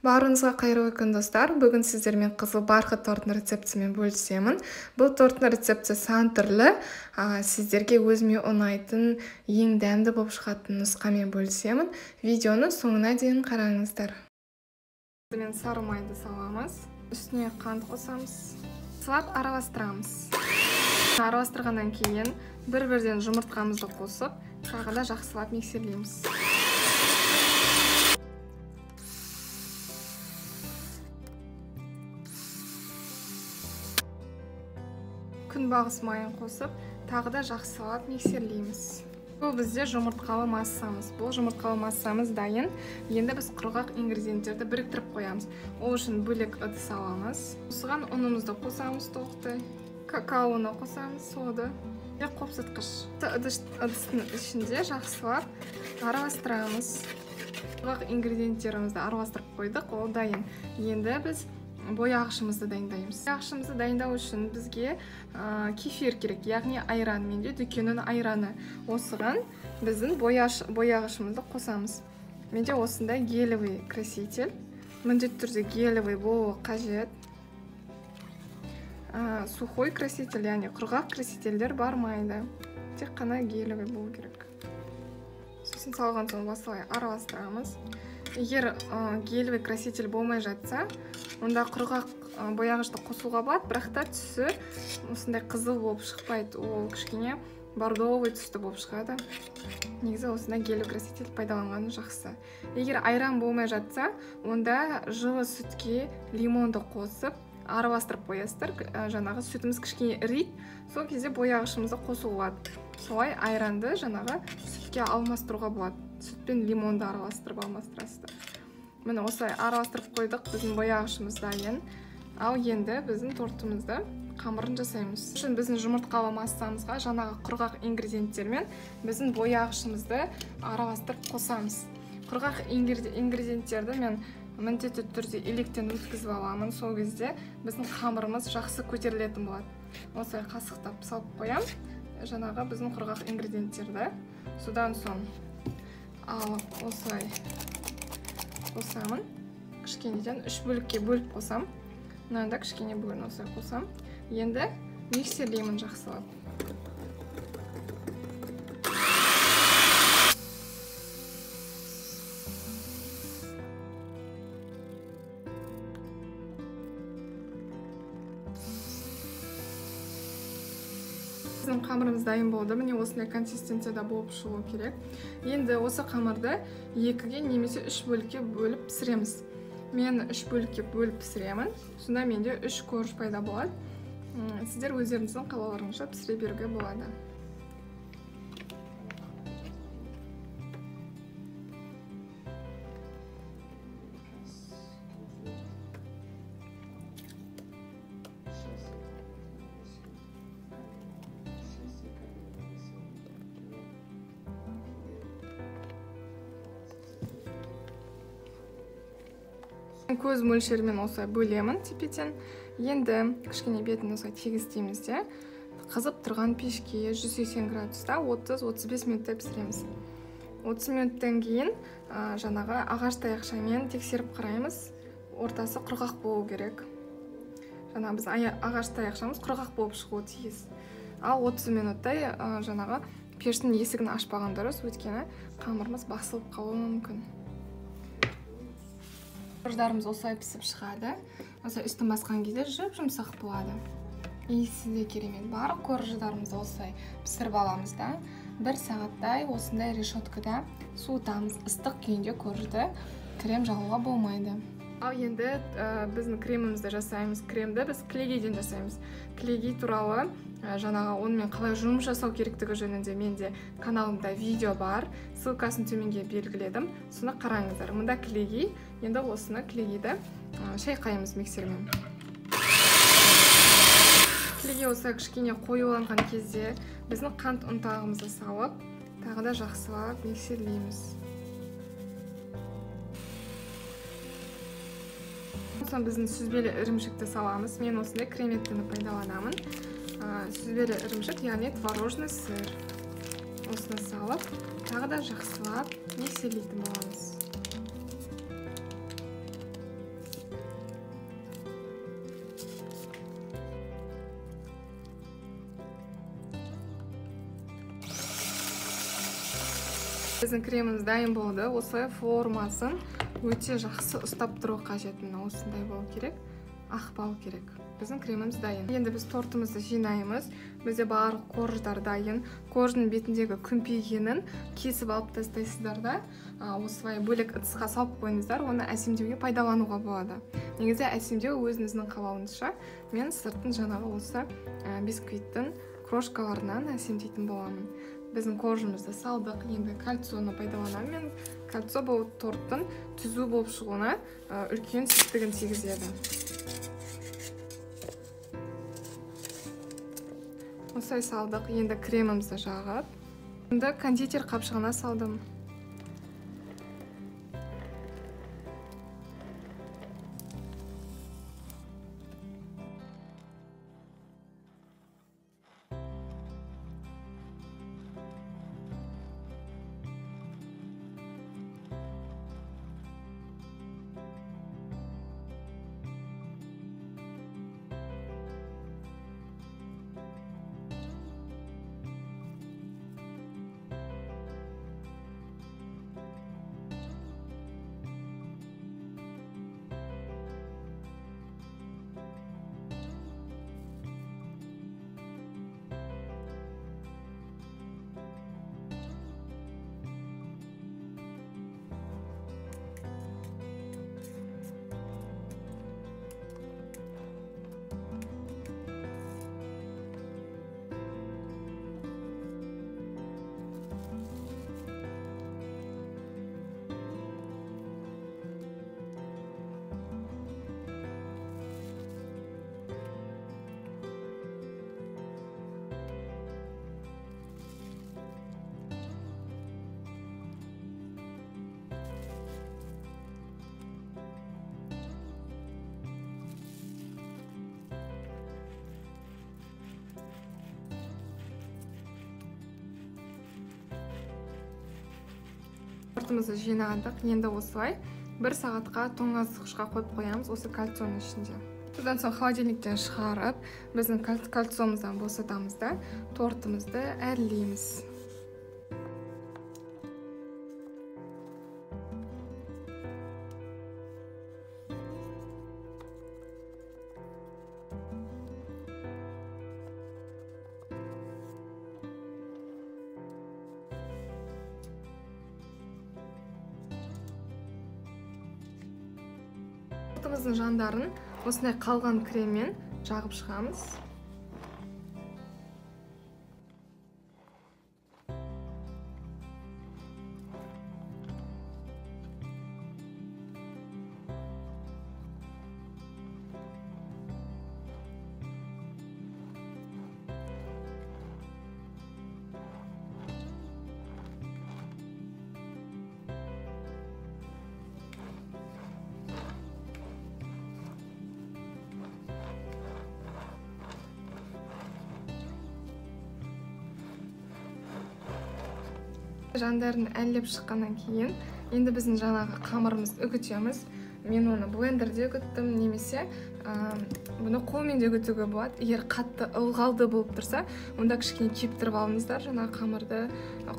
Барыңызға қайырлы күн достар. Бүгін сіздермен қызыл барқыт тортының рецептімен бөлісемін. Бұл торттың рецепті сан түрлі. Сіздерге өзіме ұнайтын, ең дәмді болып шығатын нұсқамен бөлісемін. Видеоны соңына дейін қараңыздар. Мен сары майды саламыз. Үстіне қант қосамыз. Сылап араластырамыз. Араластырғаннан кейін бір-бірден жұмыртқамызды қосып, тағы да жақсылап миксерлейміз. Күнбағыс майын қосып, тағы да жақсылап миксерлейміз. Бұл бізде жұмыртқалы массамыз. Бұл жұмыртқалы массамыз дайын. Енді біз құрғақ ингредиенттерді біріктіріп қоямыз. Ол үшін бөлек ыдыс аламыз. Осыған ұнымызды қосамыз толықтай. Какаоны қосамыз, соды. Қопсытқыш. Ыдыстың ішінде жақсылап араластырамыз. Құрғақ ингредиенттерімізді араластырып қойдық, ол дайын. Енді біз бояғышымызды дайындаймыз. Бояғышымызды дайындау үшін бізге кефир керек, яғни айран. Менде дүкеннің айраны. Осыған біздің бояғышымызды қосамыз. Менде осындай гелевый краситель. Міндетті түрде гелевый болуы қажет. Сухой краситель, яғни құрғақ красительдер бармайды. Тек қана гелевый болу керек. Сосын салған соң осылай араластырамыз. Егер гелевый краситель болмай жатса, онда құрғақ бояғышты қосуға болады, бірақ та түсі осындай қызыл болып шықпайды. Ол кішкене бордовый түсті болып шығады. Негізі осындай гелевый краситель пайдаланғаны жақсы. Егер айран болмай жатса, онда жылы сүтке лимонды қосып, араластырып қоясыздар. Жаңағы сүтіміз кішкене ірейді, сол кезде бояғышымызды қосуға болады. Солай айранды жаңағы сүтке алмастыруға болады. Сүт пен лимонды араластырып алмастырасыздар. Міне осылай араластырып қойдық, біздің бояғышымыз дайын. Ал енді біздің тортымызды қамырын жасаймыз. Үшін біздің жұмыртқалы массамызға жаңағы құрғақ ингредиенттермен біздің бояғышымызды араластырып қосамыз. Құрғақ ингредиенттерді мен міндетті түрде електен өткізіп аламын. Сол кезде біздің қамырымыз жақсы көтерілетін болады. Осылай қасықтап салып қоям. Жаңағы біздің құрғақ ингредиенттерді. Содан соң алып осылай қосамын. Кішкенеден 3 бөлікке бөліп қосам. Мынанда кішкене бөлін осылай қосам. Енді миксерлеймін жақсылап. Біздің қамырымыз дайын болды. Міне осындай консистенцияда болып шығу керек. Енді осы қамырды 2-ге немесе 3 бөлікке бөліп пісіреміз. Мен 3 бөлікке бөліп пісіремін. Сонда менде 3 корж пайда болады. Сіздер өздеріңіздің қалауларыңызша пісіре беруге болады. Көз мөлшерімен осылай бөлемін тепеден. Енді кішкене бетін осылай тегістейміз де. Қызып тұрған пешке 180 градуста 30-35 минутта пісіреміз. 30 минуттан кейін жаңағы ағаш таяқшамен тексеріп қараймыз. Ортасы құрғақ болу керек. Жаңағы біз ағаш таяқшамыз құрғақ болып шығуы тиіс. Ал 30 минуттай жаңағы пештің есігін ашпаған дұрыс, өйткені қамырымыз басылып қалуы мүмкін. Корждарымыз осылай пісіп шығады. Осылай үстін басқан кезде жұмсақ болады. Иісі де керемет. Барлық корждарымызды осылай пісіріп аламыз да. 1 сағаттай осындай решеткада суытамыз. Ыстық күйінде коржды крем жағуға болмайды. Ал енді біздің кремімізді жасаймыз. Кремді біз клейгейден жасаймыз. Клейгей туралы жаңағы онымен қалай жұмыс жасау керектігі жөнінде менде каналымда видео бар. Ссылкасын төменге белгіледім. Соны қараңыздар. Мұнда клейгей. Енді осыны клейгейді шайқаймыз миксермен. Клейгей осылай кішкене қоюланған кезде біздің қант ұнтағымызды салып, тағы да жақсылап миксерлейміз. Сосын біздің сүзбелі ірімшікті саламыз. Мен осындай креметтіні пайдаланамын. Сүзбелі ірімшік, яғни творожный сыр. Осыны салып, тағы да жақсылап миксерлейтін боламыз. Біздің креміміз дайын болды. Осылай формасын өте жақсы ұстап тұру қажет. Осындай болу керек. Ақпау керек. Біздің креміміз дайын. Енді біз тортымызды жинаймыз. Бізде барлық корждар дайын. Корждың бетіндегі күмпейгенін кесіп алып тастайсыздар да, осылай бөлек ыдысқа салып қойыңыздар. Оны әсемдеуге пайдалануға болады. Негізі әсемдеу өзіңіздің қалауыңызша. Мен сыртын жаңағы осы бисквиттің крошкаларынан әсемдейтін боламын. Біздің коржымызды салдық. Енді кальцияны пайдаланамын. Мен кальция бұл торттың түзу болып шығуына үлкен септігін тигізеді. Осылай салдық. Енді кремімізді жағып. Енді кондитер қапшығына салдым. Тортымызды жинадық. Енді осылай 1 сағатқа тоңазытқышқа қойып қоямыз, осы кальцияның ішінде. Содан соң холодильниктен шығарып, біздің кальциямыздан босатамыз да тортымызды әрлейміз. Тортымыздың жандарын осындай қалған креммен жағып шығамыз. Жандарын әллеп шыққаннан кейін, енді біздің жаңағы қамырымыз үгітеміз. Мен оны блендерде үгіттім, немесе бұны қолмен де үгітуге болады. Егер қатты ылғалды болып тұрса, онда кішкене кептіріп алыңыздар, жаңағы қамырды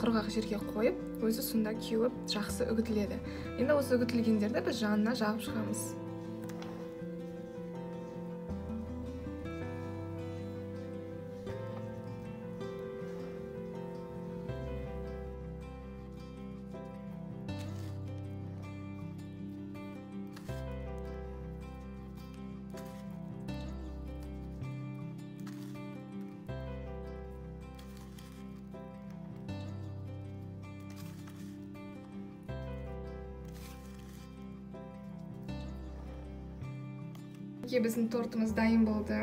құрғақ жерге қойып, өзі сонда кеуіп жақсы үгітіледі. Енді осы үгітілгендерді біз жанына жағып шығамыз. Біздің тортымыз дайын болды.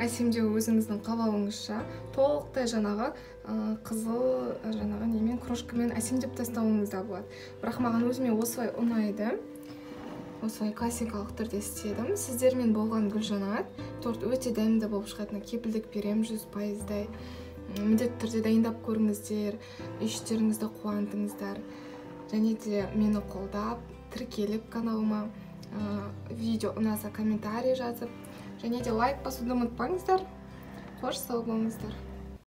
Әсемдеу өзіңіздің қалауыңызша. Толықтай жаңағы қызыл жаңағы немен крошкамен әсемдеп тастауыңыз да болады. Бірақ маған өзіме осылай ұнайды. Осылай классикалық түрде істедім. Сіздермен болған Гүлжанат. Торт өте дәмді болып шығатынына кепілдік берем, 100%-дай. Міндетті түрде дайындап көріңіздер, үй-іштеріңізді қуантыңыздар. Және де мені қолдап, тіркеліп каналыма, видео ұнаса комментарий жазып, және де лайк басуды ұмытпаңыздар. Қош сау болыңыздар.